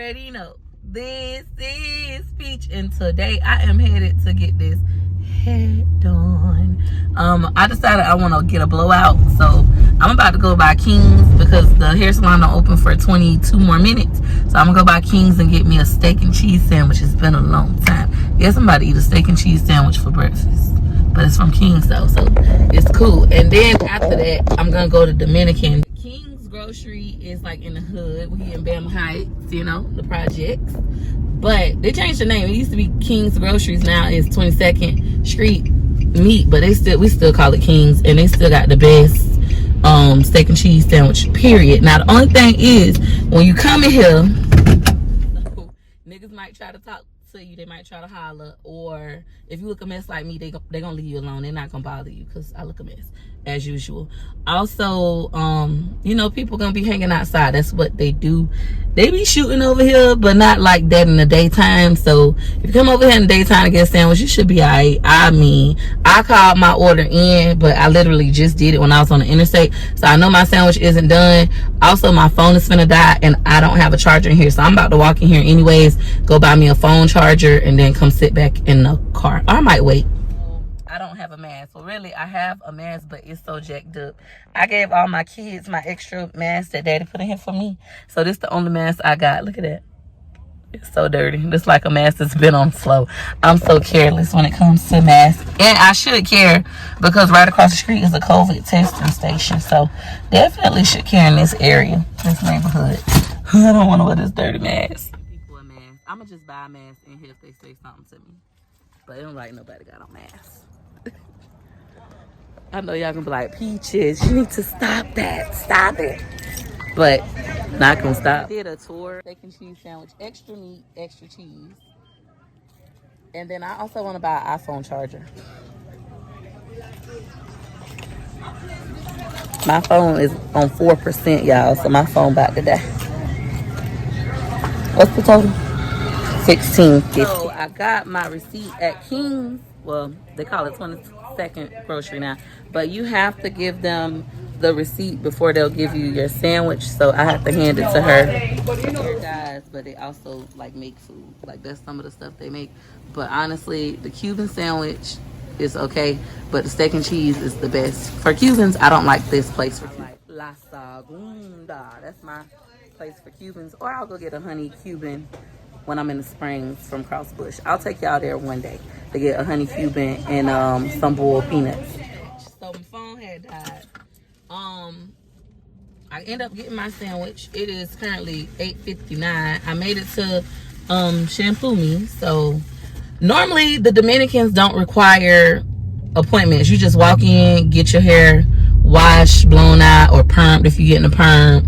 already know. This is Peach, and today I am headed to get this head done. I decided I want to get a blowout, so I'm about to go by King's because the hair salon don't open for 22 more minutes. So I'm gonna go by King's and get me a steak and cheese sandwich. It's been a long time. Yes, I'm about to eat a steak and cheese sandwich for breakfast, but it's from King's though, so it's cool. And then after that, I'm gonna go to Dominican. King's grocery is like in the hood. We in Bama Heights, you know, the projects. But they changed the name. It used to be King's Groceries. Now it's 22nd Street Meat, but we still call it King's, and they still got the best steak and cheese sandwich, period. Now the only thing is, when you come in here, niggas might try to talk to you, they might try to holler, or if you look a mess like me, they gonna leave you alone. They're not gonna bother you because I look a mess as usual. Also, you know, people gonna be hanging outside. That's what they do. They be shooting over here, but not like that in the daytime. So if you come over here in the daytime to get a sandwich, you should be alright. I mean, I called my order in, but I literally just did it when I was on the interstate, so I know my sandwich isn't done. Also, my phone is finna die, and I don't have a charger in here, so I'm about to walk in here anyways, go buy me a phone charger, and then come sit back in the car. I might wait. I don't have a mask. Well, really, I have a mask, but it's so jacked up. I gave all my kids my extra mask that daddy put in here for me. So this is the only mask I got. Look at that. It's so dirty. It's like a mask that's been on slow. I'm so careless when it comes to masks. And I should care because right across the street is a COVID testing station. So definitely should care in this area, this neighborhood. I don't want to wear this dirty mask. People a mask. I'm going to just buy a mask in here if they say something to me. But it don't like nobody got on masks. I know y'all gonna be like, Peaches, you need to stop that. Stop it. But not gonna stop. Did a tour, steak and cheese sandwich, extra meat, extra cheese. And then I also want to buy an iPhone charger. My phone is on 4%, y'all, so my phone about to die. What's the total? $16.50. So I got my receipt at King's. Well, they call it 22nd Grocery now, but you have to give them the receipt before they'll give you your sandwich. So I have to hand it to her. They're guys, but they also like make food. Like that's some of the stuff they make. But honestly, the Cuban sandwich is okay, but the steak and cheese is the best. For Cubans, I don't like this place. I like La Segunda. That's my place for Cubans. Or I'll go get a honey Cuban when I'm in the Springs from Crossbush. I'll take y'all there one day to get a honey Cuban and some boiled peanuts. So my phone had died. I end up getting my sandwich. It is currently 8:59. I made it to Shampoo Me. So normally the Dominicans don't require appointments. You just walk in, get your hair washed, blown out, or permed if you're getting a perm,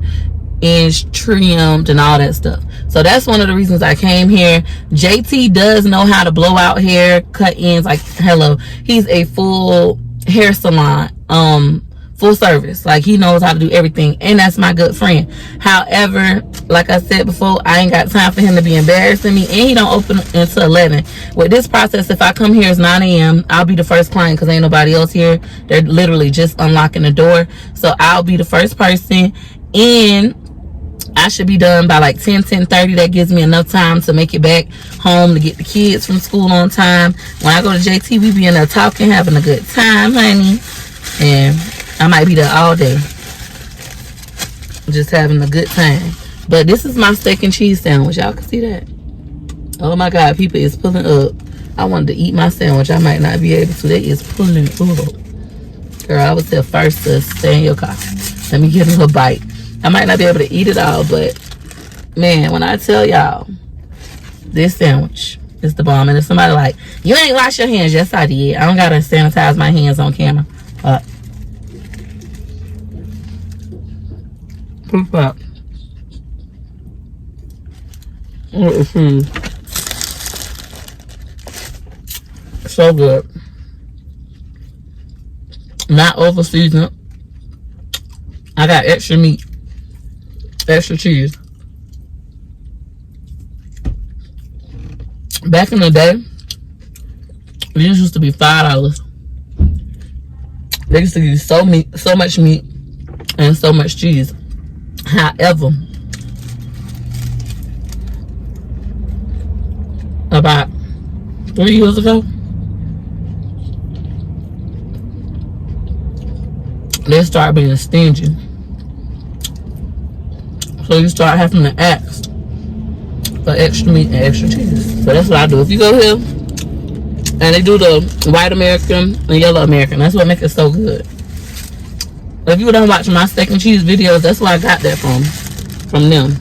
and trimmed and all that stuff. So that's one of the reasons I came here. JT does know how to blow out hair, cut ends. Like, hello, he's a full hair salon, full service. Like, he knows how to do everything, and that's my good friend. However, like I said before, I ain't got time for him to be embarrassing me, and he don't open until 11. With this process, if I come here, it's 9 a.m. I'll be the first client because ain't nobody else here. They're literally just unlocking the door. So I'll be the first person, and I should be done by like 10:30. That gives me enough time to make it back home to get the kids from school on time. When I go to JT, we be in there talking, having a good time, honey. And I might be there all day, just having a good time. But this is my steak and cheese sandwich. Y'all can see that. Oh my God, people is pulling up. I wanted to eat my sandwich. I might not be able to. They is pulling up. Girl, I was there first to stay in your car. Let me get a little bite. I might not be able to eat it all, but man, when I tell y'all, this sandwich is the bomb. And if somebody like, you ain't wash your hands, yes I did. I don't gotta sanitize my hands on camera. Poop up. So good. Not over seasoned. I got extra meat, extra cheese. Back in the day, these used to be $5. They used to give you so much meat and so much cheese. However, about 3 years ago, they start being stingy. So you start having to ask for extra meat and extra cheese. So that's what I do. If you go here and they do the white American and yellow American, that's what makes it so good. If you don't watch my steak and cheese videos, that's where I got that from them.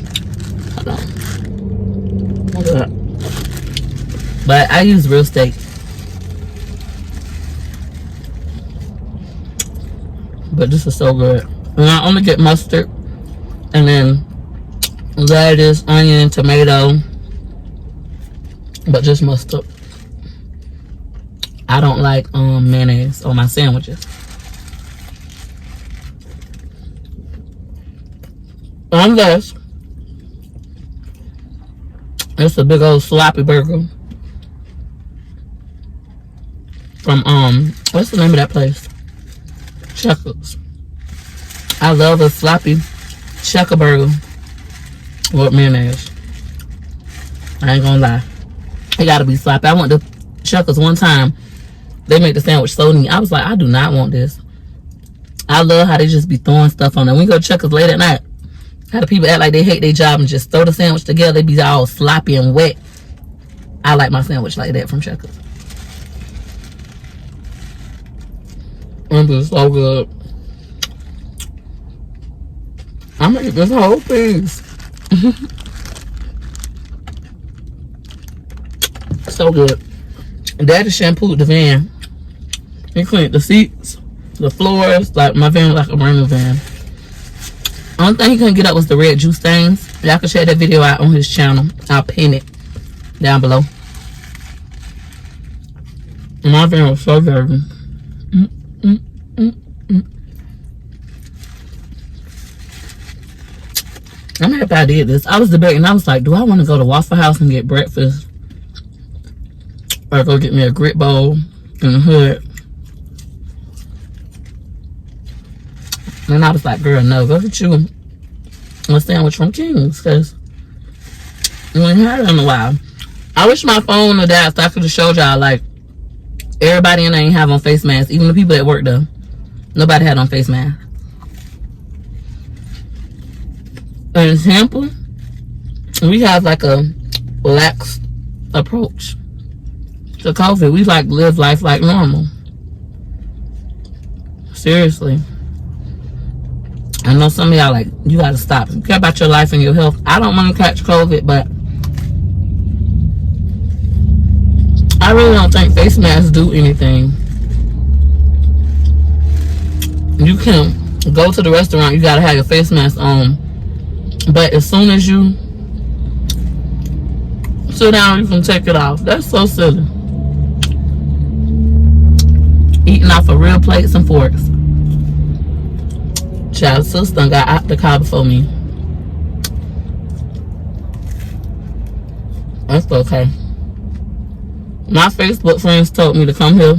Hold on. But I use real steak. But this is so good. And I only get mustard and then lettuce, onion, tomato, but just mustard. I don't like mayonnaise on my sandwiches. Unless it's a big old sloppy burger from what's the name of that place? Checkers. I love a sloppy checker burger with mayonnaise. I ain't gonna lie, it gotta be sloppy. I went to Checkers one time. They made the sandwich so neat. I was like, I do not want this. I love how they just be throwing stuff on there. When you go to Checkers late at night, how the people act like they hate their job and just throw the sandwich together. They be all sloppy and wet. I like my sandwich like that from Checkers. It's so good. I'm gonna eat this whole piece. So good. Daddy shampooed the van. He cleaned the seats, the floors, like my van was like a brand new van. Only thing he couldn't get up was the red juice stains. Y'all can check that video out on his channel. I'll pin it down below. My van was so dirty. I'm happy I did this. I was debating. I was like, do I want to go to Waffle House and get breakfast, or go get me a grit bowl in the hood? And I was like, girl, no, go get you a sandwich from King's, because you ain't had it in a while. I wish my phone would died so I could have showed y'all, like, everybody in there ain't have on face masks. Even the people that work there, nobody had on face masks. In Tampa, we have like a lax approach to COVID. We like live life like normal. Seriously. I know some of y'all like, you gotta stop. You care about your life and your health. I don't want to catch COVID, but I really don't think face masks do anything. You can go to the restaurant, you gotta have your face mask on. But as soon as you sit down, you can take it off. That's so silly. Eating off of real plates and forks. Child's sister got out the car before me. That's okay. My Facebook friends told me to come here,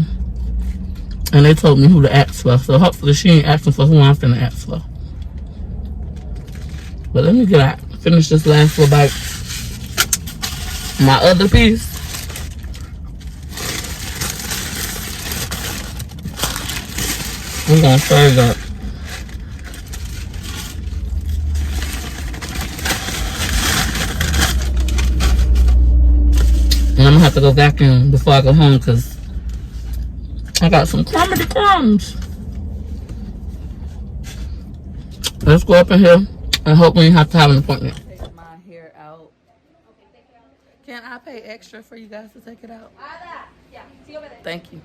and they told me who to ask for. So hopefully she ain't asking for who I'm finna ask for. But let me get out. Finish this last little bite. My other piece. We're gonna stir it up. And I'm gonna have to go vacuum before I go home because I got some crummy crumbs. Let's go up in here. I hope we have to have an appointment. Take my hair out. Can I pay extra for you guys to take it out? Thank you.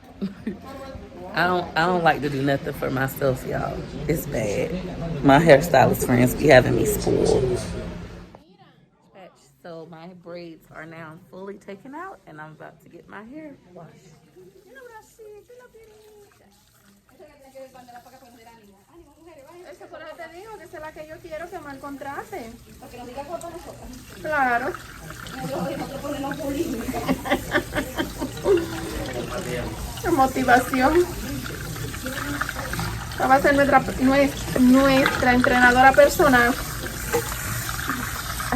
I don't like to do nothing for myself, y'all. It's bad. My hairstylist friends be having me spoiled. So my braids are now fully taken out, and I'm about to get my hair washed. Eso por eso te digo que esa es la que yo quiero que me encontraste. Para que nos digas fotos nosotros. Claro. Qué motivación. Esta va a ser nuestra entrenadora personal.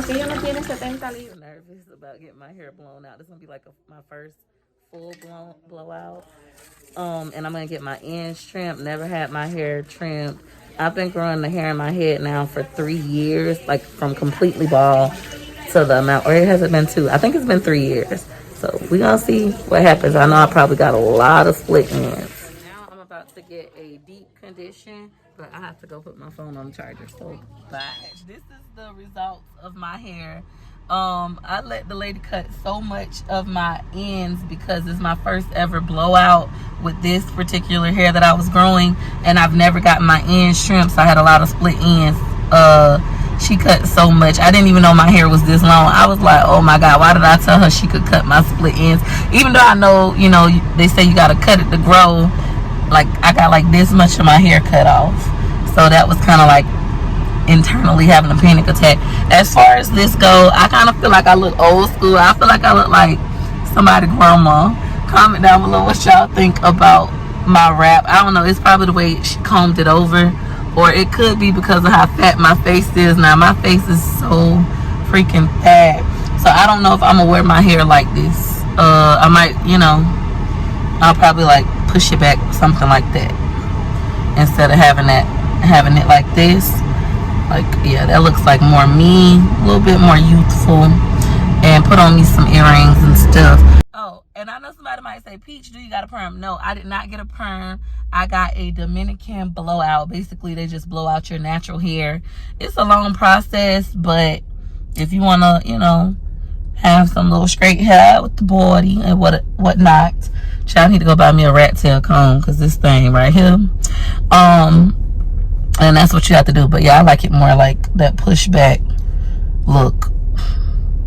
Aquello no tiene 70 libras. I'm nervous about getting my hair blown out. This is gonna be like my first full blowout. And I'm gonna get my ends trimmed. Never had my hair trimmed. I've been growing the hair in my head now for 3 years, like from completely bald to the amount, or it hasn't been 2. I think it's been 3 years. So we gonna see what happens. I know I probably got a lot of split ends. Now I'm about to get a deep condition, but I have to go put my phone on the charger. So bye. This is the results of my hair. I let the lady cut so much of my ends because it's my first ever blowout with this particular hair that I was growing, and I've never gotten my ends trimmed, so I had a lot of split ends. She cut so much. I didn't even know my hair was this long. I was like, oh my God, why did I tell her she could cut my split ends? Even though I know, you know, they say you gotta cut it to grow. Like, I got like this much of my hair cut off. So that was kind of like internally having a panic attack. As far as this go, I kind of feel like I look old school. I feel like I look like somebody's grandma. Comment down below what y'all think about my wrap. I don't know, it's probably the way she combed it over, or it could be because of how fat my face is now. My face is so freaking fat, so I don't know if I'm gonna wear my hair like this. I might, you know, I'll probably like push it back, something like that, instead of having it like this. Like, yeah, that looks like more me, a little bit more youthful, and put on me some earrings and stuff. Oh, and I know somebody might say, Peach, do you got a perm? No, I did not get a perm. I got a Dominican blowout. Basically, they just blow out your natural hair. It's a long process, but if you want to, you know, have some little straight hair with the body and whatnot, child, I need to go buy me a rat tail comb, because this thing right here, and that's what you have to do. But yeah, I like it more like that pushback look.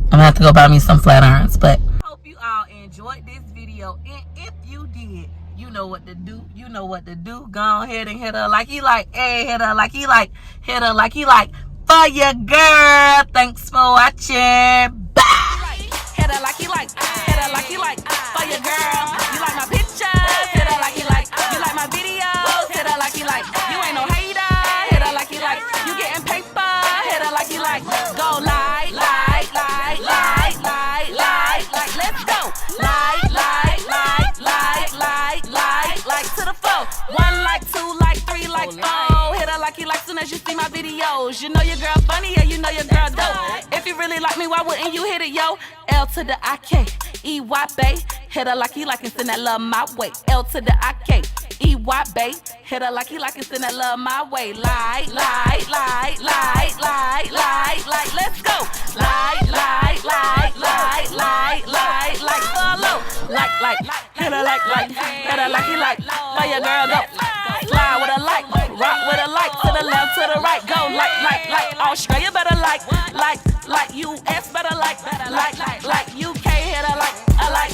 I'm gonna have to go buy me some flat irons. But I hope you all enjoyed this video, and if you did, you know what to do. You know what to do. Go ahead and hit her like you like. Hey, hit her like you like. Hit her like you like. For your girl. Thanks for watching. Bye. Hit her like you like. Hit her like you like. For your girl. You like my pictures. Hit her like you like. You like my videos. Hit her like you like. You ain't no hater. Hit her like you like. You getting paper. Hit her like you like. Go like. Let's go. Like to the flow. 1 like, 2 like, 3 like, 4. Hit her like you like soon as you see my videos. You know your girl funny, yeah, you know your girl dope. If you really like me, why wouldn't you hit it, yo? L to the I-K-E-Y, bae. Hit her like you like and send that love my way. L to the I-K-E-Y, bae. Hit her like you like and send that love my way. Like. Let's go. Follow. Like. Hit her like. Hit her like you like. For your girl, go. Slide with a like. Rock with a like. To the left, to the right. Go like. Australia better like. US better like. UK hit her like. I like.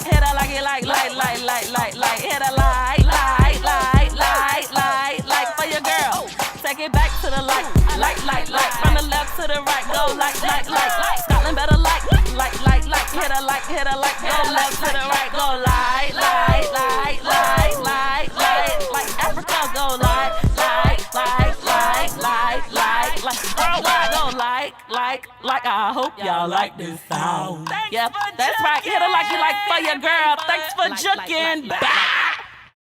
Hit her like you like. Hit her like. For your girl. Take it back to the like. From the left to the right. Go like. Scotland better like. Hit her like. Go left to the right. Go like. Africa go like. Worldwide go like. I hope y'all like this sound. Yep, that's right. Hit her like you like for your girl. Thanks for juking. Bye.